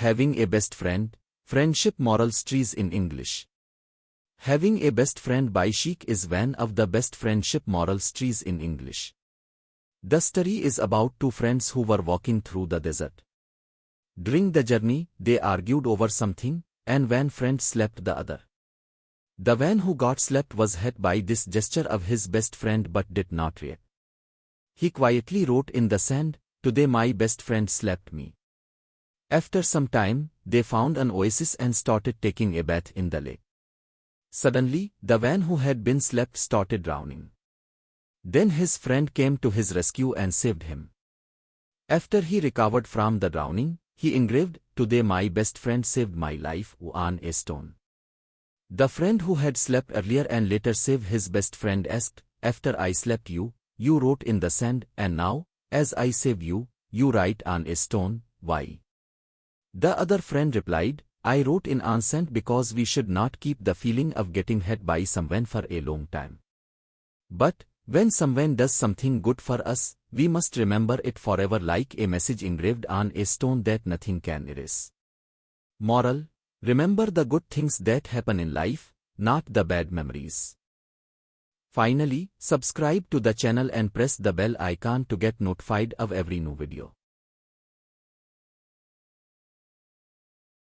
Having a best friend, friendship moral stories in English. Having a best friend by Sheikh is one of the best friendship moral stories in English. The story is about two friends who were walking through the desert. During the journey, they argued over something, and one friend slapped the other. The one who got slapped was hurt by this gesture of his best friend but did not react. He quietly wrote in the sand, "Today my best friend slapped me." After some time, they found an oasis and started taking a bath in the lake. Suddenly, the one who had been slapped started drowning. Then his friend came to his rescue and saved him. After he recovered from the drowning, he engraved, "Today my best friend saved my life," on a stone. The friend who had slapped earlier and later saved his best friend asked, "After I slapped you, you wrote in the sand, and now, as I saved you, you write on a stone, why?" The other friend replied, "I wrote in on sand because we should not keep the feeling of getting hurt by someone for a long time. But, when someone does something good for us, we must remember it forever like a message engraved on a stone that nothing can erase." Moral: remember the good things that happen in life, not the bad memories. Finally, subscribe to the channel and press the bell icon to get notified of every new video.